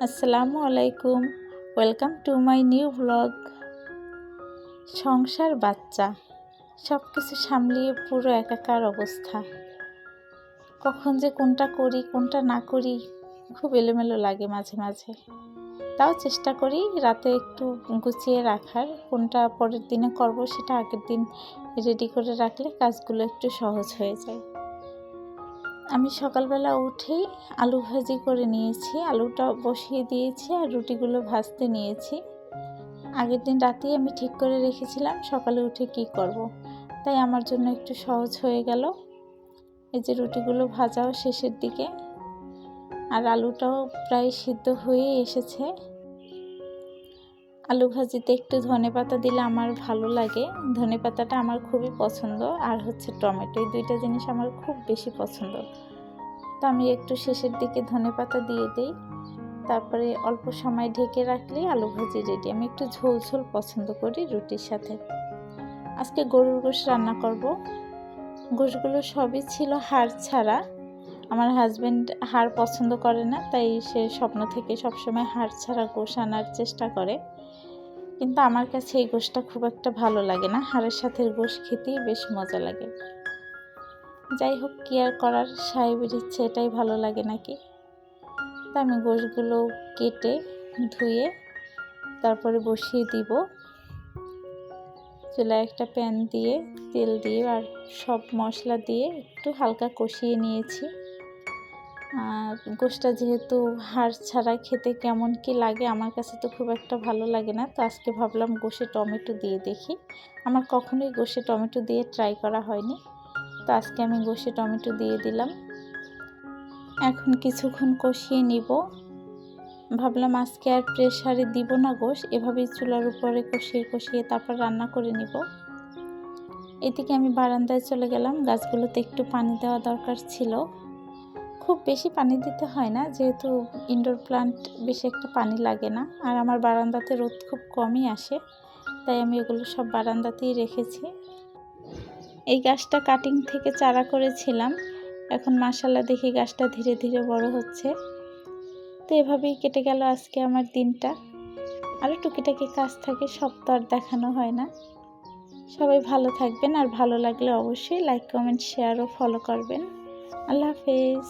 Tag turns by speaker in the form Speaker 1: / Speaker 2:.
Speaker 1: আসসালামু আলাইকুম, welcome to my new blog. সংসার, বাচ্চা, সব কিছু সামলিয়ে পুরো একাকার অবস্থা। কখন যে কোনটা করি কোনটা না করি খুব এলোমেলো লাগে মাঝে মাঝে। তাও চেষ্টা করি রাতে একটু গুছিয়ে রাখার, কোনটা পরের দিনে করব সেটা আগের দিন রেডি করে রাখলে কাজগুলো একটু সহজ হয়ে যায়। আমি সকালবেলা উঠেই আলু ভাজি করে নিয়েছি, আলুটা বসিয়ে দিয়েছি আর রুটিগুলো ভাজতে নিয়েছি। আগের দিন রাতেই আমি ঠিক করে রেখেছিলাম সকালে উঠে কি করব, তাই আমার জন্য একটু সহজ হয়ে গেল। এই যে রুটিগুলো ভাজাও শেষের দিকে আর আলুটাও প্রায় সিদ্ধ হয়ে এসেছে। আলু ভাজিতে একটু ধনেপাতা দিলে আমার ভালো লাগে, ধনেপাতাটা আমার খুবই পছন্দ, আর হচ্ছে টমেটো, এই দুইটা জিনিস আমার খুব বেশি পছন্দ। তো আমি একটু শেষের দিকে ধনেপাতা দিয়ে দিই, তারপরে অল্প সময় ঢেকে রাখলেই আলু ভাজি রেডি। আমি একটু ঝোল ঝোল পছন্দ করি রুটির সাথে। আজকে গরুর গোশ রান্না করব। গোশগুলো সবই ছিল হাড় ছাড়া। আমার হাজব্যান্ড হাড় পছন্দ করে না, তাই সে স্বপ্ন থেকে সবসময় হাড় ছাড়া গোশ আনার চেষ্টা করে, কিন্তু আমার কাছে এই গোশটা খুব একটা ভালো লাগে না। হাড়ের সাথে গোশ খেতেই বেশ মজা লাগে। যাই হোক, কি আর করার, সাহেবের ইচ্ছে, এটাই ভালো লাগে নাকি। তা আমি গোশগুলো কেটে ধুয়ে তারপরে বসিয়ে দিব। চুলায় একটা প্যান দিয়ে তেল দিয়ে আর সব মশলা দিয়ে একটু হালকা কষিয়ে নিয়েছি। আর গোশটা যেহেতু হাড় ছাড়া খেতে কেমন কি লাগে, আমার কাছে তো খুব একটা ভালো লাগে না, তো আজকে ভাবলাম গোশে টমেটো দিয়ে দেখি। আমার কখনোই গোশে টমেটো দিয়ে ট্রাই করা হয়নি, তো আজকে আমি গোশে টমেটো দিয়ে দিলাম। এখন কিছুক্ষণ কষিয়ে নিব। ভাবলাম আজকে আর প্রেসারে দিব না গোশ, এভাবেই চুলার উপরে কষিয়ে কষিয়ে তারপর রান্না করে নিব। এদিকে আমি বারান্দায় চলে গেলাম, গাছগুলোতে একটু পানি দেওয়া দরকার ছিল। খুব বেশি পানি দিতে হয় না, যেহেতু ইনডোর প্লান্ট বেশি একটা পানি লাগে না, আর আমার বারান্দাতে রোদ খুব কমই আসে, তাই আমি এগুলো সব বারান্দাতেই রেখেছি। এই গাছটা কাটিং থেকে চারা করেছিলাম, এখন মাশাআল্লাহ দেখি গাছটা ধীরে ধীরে বড় হচ্ছে। তো এভাবেই কেটে গেল আজকে আমার দিনটা। আরও টুকিটাকি কাজ থাকে, সব তো আর দেখানো হয় না। সবাই ভালো থাকবেন, আর ভালো লাগলে অবশ্যই লাইক, কমেন্ট, শেয়ার ও ফলো করবেন। আল্লাহ হাফেজ।